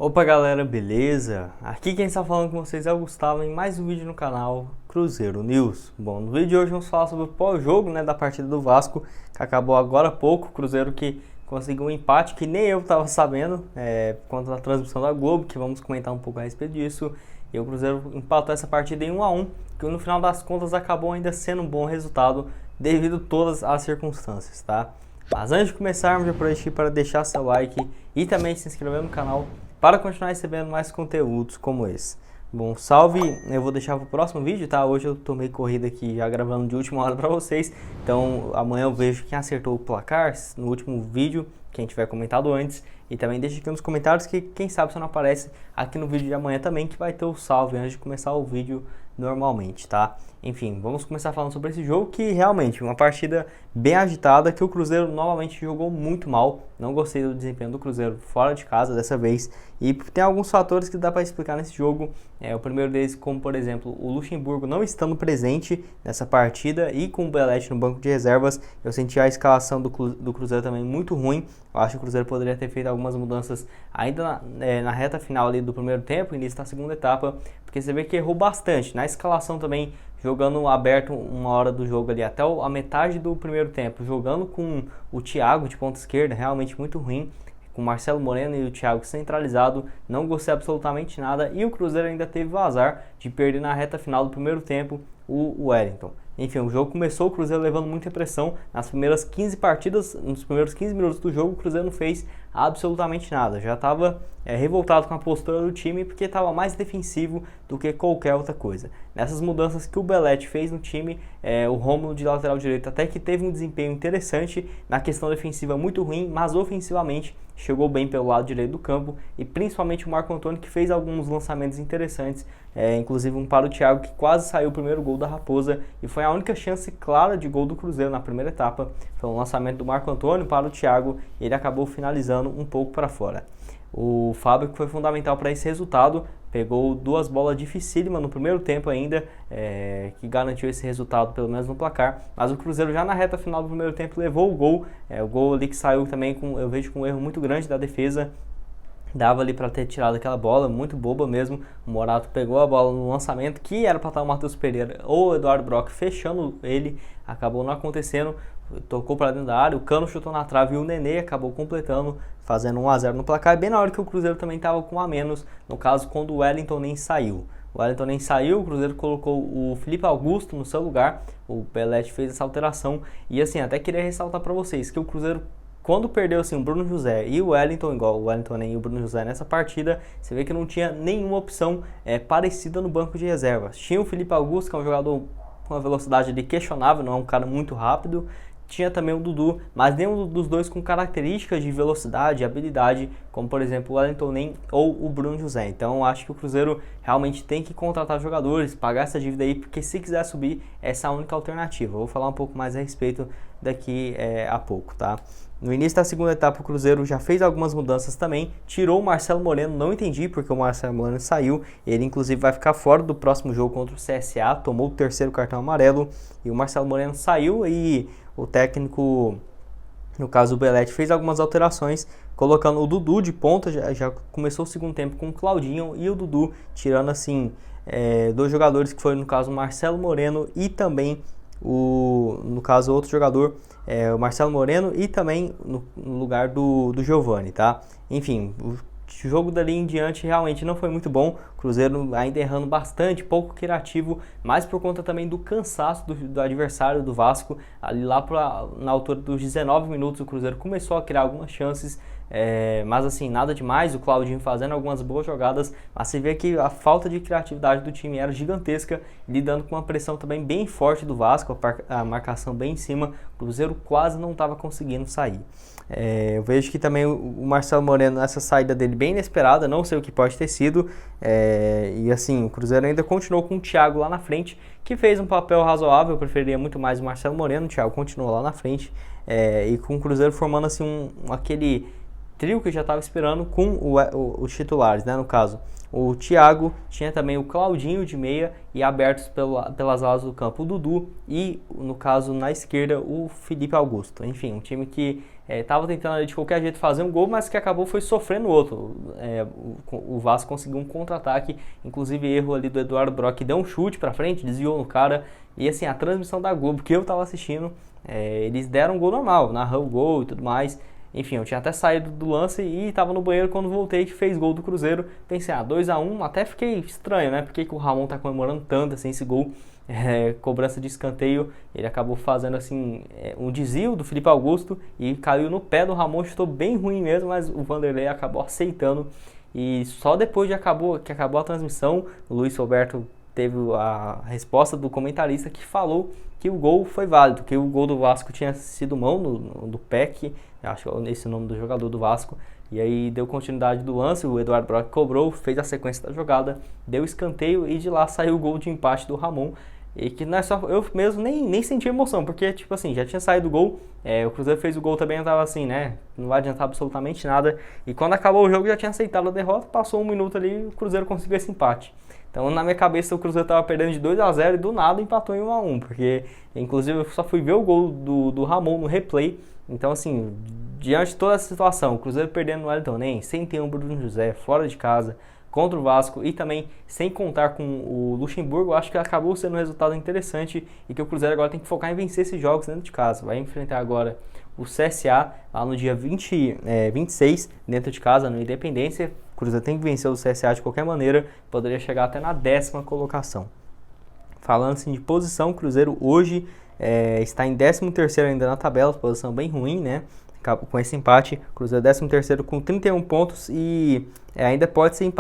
Opa galera, beleza? Aqui quem está falando com vocês é o Gustavo em mais um vídeo no canal Cruzeiro News. Bom, no vídeo de hoje vamos falar sobre o pós-jogo, da partida do Vasco, que acabou agora há pouco. O Cruzeiro que conseguiu um empate que nem eu estava sabendo, por conta da transmissão da Globo, que vamos comentar um pouco a respeito disso. E o Cruzeiro empatou essa partida em 1 a 1, que no final das contas acabou ainda sendo um bom resultado devido a todas as circunstâncias, tá? Mas antes de começarmos, já aproveitei para deixar seu like e também se inscrever no canal para continuar recebendo mais conteúdos como esse. Bom, salve, eu vou deixar para o próximo vídeo, tá? Hoje eu tô meio corrido aqui, já gravando de última hora para vocês. Então amanhã eu vejo quem acertou o placar no último vídeo, quem tiver comentado antes. E também deixa aqui nos comentários que quem sabe se não aparece aqui no vídeo de amanhã também, que vai ter o salve antes de começar o vídeo normalmente, tá? Enfim, vamos começar falando sobre esse jogo, que realmente uma partida bem agitada, que o Cruzeiro novamente jogou muito mal. Não gostei do desempenho do Cruzeiro fora de casa dessa vez, e tem alguns fatores que dá para explicar nesse jogo. O primeiro deles, como por exemplo, o Luxemburgo não estando presente nessa partida e com o Belletti no banco de reservas, eu senti a escalação do Cruzeiro também muito ruim. Eu acho que o Cruzeiro poderia ter feito algumas mudanças ainda na reta final ali do primeiro tempo, início da segunda etapa, porque você vê que errou bastante na escalação também, jogando aberto uma hora do jogo ali até a metade do primeiro tempo, jogando com o Thiago de ponta esquerda, realmente muito ruim, com o Marcelo Moreno e o Thiago centralizado, não gostei absolutamente nada, e o Cruzeiro ainda teve o azar de perder na reta final do primeiro tempo o Wellington. Enfim, o jogo começou o Cruzeiro levando muita pressão. Nas primeiras 15 partidas, nos primeiros 15 minutos do jogo, o Cruzeiro não fez absolutamente nada. Já estava revoltado com a postura do time, porque estava mais defensivo do que qualquer outra coisa. Nessas mudanças que o Belletti fez no time, o Rômulo de lateral direito até que teve um desempenho interessante, na questão defensiva muito ruim, mas ofensivamente chegou bem pelo lado direito do campo, e principalmente o Marco Antônio, que fez alguns lançamentos interessantes, inclusive um para o Thiago, que quase saiu o primeiro gol da Raposa, e foi a única chance clara de gol do Cruzeiro na primeira etapa. Foi um lançamento do Marco Antônio para o Thiago, e ele acabou finalizando um pouco para fora. O Fábio, que foi fundamental para esse resultado, pegou duas bolas dificílimas no primeiro tempo ainda, que garantiu esse resultado pelo menos no placar, mas o Cruzeiro já na reta final do primeiro tempo levou o gol ali que saiu também eu vejo com um erro muito grande da defesa. Dava ali para ter tirado aquela bola, muito boba mesmo. O Morato pegou a bola no lançamento, que era para estar o Matheus Pereira ou o Eduardo Brock fechando ele, acabou não acontecendo, tocou para dentro da área, o Cano chutou na trave e o Nenê acabou completando, fazendo 1 a 0 no placar, bem na hora que o Cruzeiro também estava com 1 a menos, no caso quando o Wellington nem saiu. O Wellington nem saiu, o Cruzeiro colocou o Felipe Augusto no seu lugar, o Belletti fez essa alteração, e assim, até queria ressaltar para vocês que o Cruzeiro, quando perdeu assim, o Bruno José e o Wellington, igual o Wellington nem o Bruno José nessa partida, você vê que não tinha nenhuma opção parecida no banco de reservas. Tinha o Felipe Augusto, que é um jogador com uma velocidade ali questionável, não é um cara muito rápido. Tinha também o Dudu, mas nenhum dos dois com características de velocidade e habilidade, como por exemplo o Wellington nem ou o Bruno José. Então acho que o Cruzeiro realmente tem que contratar jogadores, pagar essa dívida aí, porque se quiser subir, essa é a única alternativa. Eu vou falar um pouco mais a respeito daqui a pouco, tá? No início da segunda etapa, o Cruzeiro já fez algumas mudanças também, tirou o Marcelo Moreno, não entendi porque o Marcelo Moreno saiu, ele inclusive vai ficar fora do próximo jogo contra o CSA, tomou o terceiro cartão amarelo, e o Marcelo Moreno saiu, e o técnico, no caso o Belletti, fez algumas alterações, colocando o Dudu de ponta. Já começou o segundo tempo com o Claudinho e o Dudu, tirando assim dois jogadores, que foi no caso o Marcelo Moreno e também no caso outro jogador, o Marcelo Moreno, e também no lugar do Giovani, tá? Enfim, o jogo dali em diante realmente não foi muito bom, o Cruzeiro ainda errando bastante, pouco criativo, mas por conta também do cansaço do adversário do Vasco. Ali lá na altura dos 19 minutos o Cruzeiro começou a criar algumas chances, mas assim, nada demais, o Claudinho fazendo algumas boas jogadas, mas você vê que a falta de criatividade do time era gigantesca, lidando com uma pressão também bem forte do Vasco, a marcação bem em cima, o Cruzeiro quase não estava conseguindo sair. Eu vejo que também o Marcelo Moreno, essa saída dele bem inesperada, não sei o que pode ter sido, e assim, o Cruzeiro ainda continuou com o Thiago lá na frente, que fez um papel razoável. Eu preferia muito mais o Marcelo Moreno, o Thiago continuou lá na frente, e com o Cruzeiro formando assim aquele trio que eu já estava esperando com os titulares, no caso o Thiago, tinha também o Claudinho de meia, e abertos pelas alas do campo o Dudu, e no caso na esquerda o Felipe Augusto. Enfim, um time que estava tentando ali de qualquer jeito fazer um gol, mas que acabou foi sofrendo outro. O Vasco conseguiu um contra-ataque, inclusive erro ali do Eduardo Brock, que deu um chute para frente, desviou no cara, e assim, a transmissão da Globo que eu estava assistindo, eles deram um gol normal, narrou o gol e tudo mais. Enfim, eu tinha até saído do lance e estava no banheiro quando voltei, que fez gol do Cruzeiro. Pensei, 2-1, até fiquei estranho, né? Por que o Ramon tá comemorando tanto assim esse gol? Cobrança de escanteio, ele acabou fazendo assim um desvio do Felipe Augusto e caiu no pé do Ramon, chutou bem ruim mesmo, mas o Vanderlei acabou aceitando. E só depois que acabou a transmissão, o Luiz Roberto teve a resposta do comentarista que falou que o gol foi válido, que o gol do Vasco tinha sido mão do Peck, acho que é esse o nome do jogador do Vasco, e aí deu continuidade do lance, o Eduardo Brock cobrou, fez a sequência da jogada, deu escanteio e de lá saiu o gol de empate do Ramon, e que não é só, eu mesmo nem senti emoção, porque tipo assim, já tinha saído o gol, o Cruzeiro fez o gol também, eu tava assim, né, não vai adiantar absolutamente nada, e quando acabou o jogo já tinha aceitado a derrota, passou um minuto ali, o Cruzeiro conseguiu esse empate. Então, na minha cabeça, o Cruzeiro estava perdendo de 2-0 e do nada empatou em 1-1, porque, inclusive, eu só fui ver o gol do Ramon no replay. Então, assim, diante de toda essa situação, o Cruzeiro perdendo no Wellington Nem, sem ter um Bruno José, fora de casa, contra o Vasco e também sem contar com o Luxemburgo, acho que acabou sendo um resultado interessante e que o Cruzeiro agora tem que focar em vencer esses jogos dentro de casa. Vai enfrentar agora o CSA lá no dia 26, dentro de casa, no Independência. O Cruzeiro tem que vencer o CSA de qualquer maneira, poderia chegar até na 10ª colocação. Falando assim de posição, o Cruzeiro hoje está em 13º ainda na tabela, posição bem ruim, né? Com esse empate, o Cruzeiro 13º com 31 pontos e ainda pode ser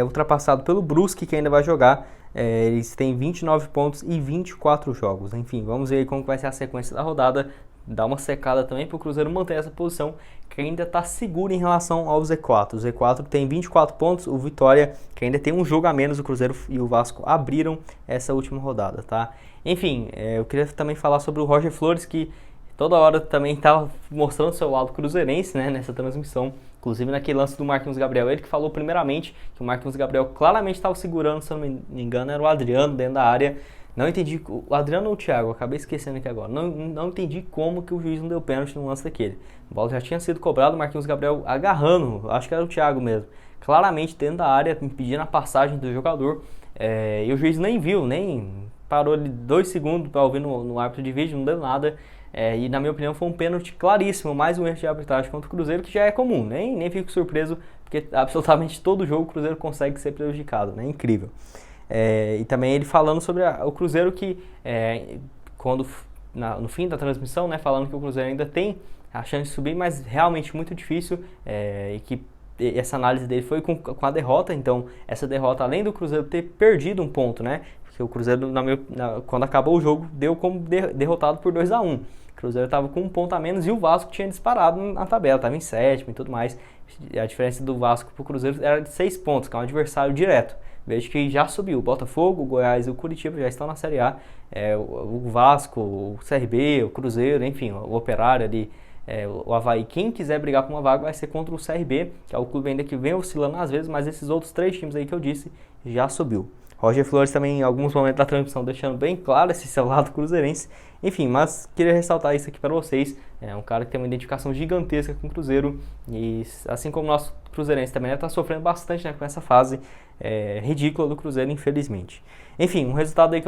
ultrapassado pelo Brusque, que ainda vai jogar. Eles têm 29 pontos e 24 jogos. Enfim, vamos ver aí como vai ser a sequência da rodada. Dá uma secada também para o Cruzeiro manter essa posição, que ainda está seguro em relação ao Z4. O Z4 tem 24 pontos, o Vitória, que ainda tem um jogo a menos, o Cruzeiro e o Vasco abriram essa última rodada, tá? Enfim, eu queria também falar sobre o Roger Flores, que toda hora também estava mostrando seu lado cruzeirense, né, nessa transmissão. Inclusive naquele lance do Marquinhos Gabriel, ele que falou primeiramente que o Marquinhos Gabriel claramente estava segurando, se eu não me engano, era o Adriano dentro da área. Não entendi, o Adriano ou o Thiago, acabei esquecendo aqui agora. Não entendi como que o juiz não deu pênalti no lance daquele. A bola já tinha sido cobrada, o Marquinhos Gabriel agarrando, acho que era o Thiago mesmo. Claramente dentro da área, impedindo a passagem do jogador. E o juiz nem viu, nem parou ali 2 segundos para ouvir no árbitro de vídeo, não deu nada. E na minha opinião foi um pênalti claríssimo, mais um erro de arbitragem contra o Cruzeiro, que já é comum, nem fico surpreso, porque absolutamente todo jogo o Cruzeiro consegue ser prejudicado, né? Incrível. E também ele falando sobre o Cruzeiro que, no fim da transmissão, né, falando que o Cruzeiro ainda tem a chance de subir, mas realmente muito difícil, e que essa análise dele foi com a derrota. Então essa derrota, além do Cruzeiro ter perdido um ponto, né, porque o Cruzeiro, quando acabou o jogo, deu como derrotado por 2-1. O Cruzeiro estava com um ponto a menos e o Vasco tinha disparado na tabela, estava em 7º e tudo mais. A diferença do Vasco para o Cruzeiro era de 6 pontos, que é um adversário direto. Vejo que já subiu. O Botafogo, o Goiás e o Curitiba já estão na Série A. O Vasco, o CRB, o Cruzeiro, enfim, o Operário ali, o Avaí. Quem quiser brigar por uma vaga vai ser contra o CRB, que é o clube ainda que vem oscilando às vezes, mas esses outros 3 times aí que eu disse já subiu. Roger Flores também em alguns momentos da transmissão deixando bem claro esse seu lado cruzeirense. Enfim, mas queria ressaltar isso aqui para vocês. É um cara que tem uma identificação gigantesca com o Cruzeiro e assim como o nosso cruzeirense também está sofrendo bastante, né, com essa fase ridícula do Cruzeiro, infelizmente. Enfim, um resultado aí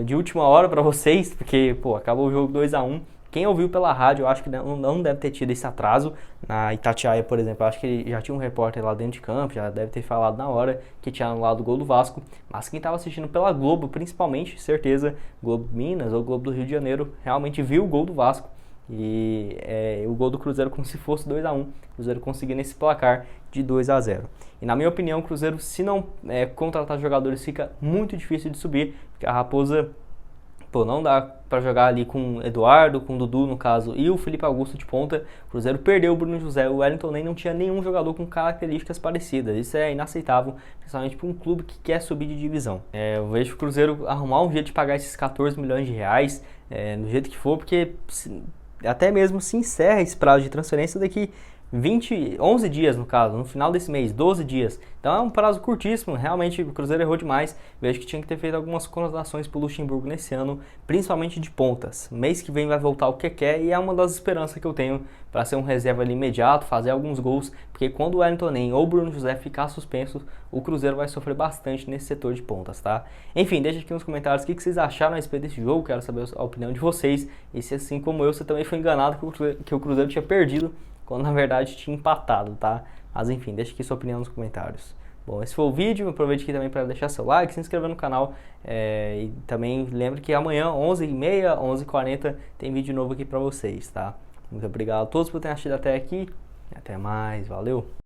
de última hora para vocês, porque acabou o jogo 2-1. Quem ouviu pela rádio, eu acho que não deve ter tido esse atraso. Na Itatiaia, por exemplo, eu acho que já tinha um repórter lá dentro de campo, já deve ter falado na hora que tinha anulado o gol do Vasco. Mas quem estava assistindo pela Globo, principalmente, certeza, Globo Minas ou Globo do Rio de Janeiro, realmente viu o gol do Vasco. E o gol do Cruzeiro como se fosse 2-1. O Cruzeiro conseguindo esse placar de 2-0. E na minha opinião, o Cruzeiro, se não contratar jogadores, fica muito difícil de subir, porque a Raposa... não dá para jogar ali com o Eduardo, com o Dudu no caso, e o Felipe Augusto de ponta. O Cruzeiro perdeu o Bruno José, o Wellington nem não tinha nenhum jogador com características parecidas. Isso é inaceitável, principalmente para um clube que quer subir de divisão. Eu vejo o Cruzeiro arrumar um jeito de pagar esses 14 milhões de reais, do jeito que for, porque até mesmo se encerra esse prazo de transferência daqui 11 dias no caso, no final desse mês, 12 dias. Então é um prazo curtíssimo, realmente o Cruzeiro errou demais. Vejo que tinha que ter feito algumas contratações para o Luxemburgo nesse ano, principalmente de pontas. Mês que vem vai voltar o Keké e é uma das esperanças que eu tenho para ser um reserva ali imediato, fazer alguns gols, porque quando o Wellington Nem ou o Bruno José ficar suspenso, o Cruzeiro vai sofrer bastante nesse setor de pontas, tá? Enfim, deixa aqui nos comentários o que vocês acharam a respeito desse jogo, quero saber a opinião de vocês, e se assim como eu, você também foi enganado que o Cruzeiro tinha perdido, quando na verdade tinha empatado, tá? Mas enfim, deixa aqui sua opinião nos comentários. Bom, esse foi o vídeo, aproveite aqui também para deixar seu like, se inscrever no canal e também lembre que amanhã, 11h30, 11h40, tem vídeo novo aqui para vocês, tá? Muito obrigado a todos por terem assistido até aqui, até mais, valeu!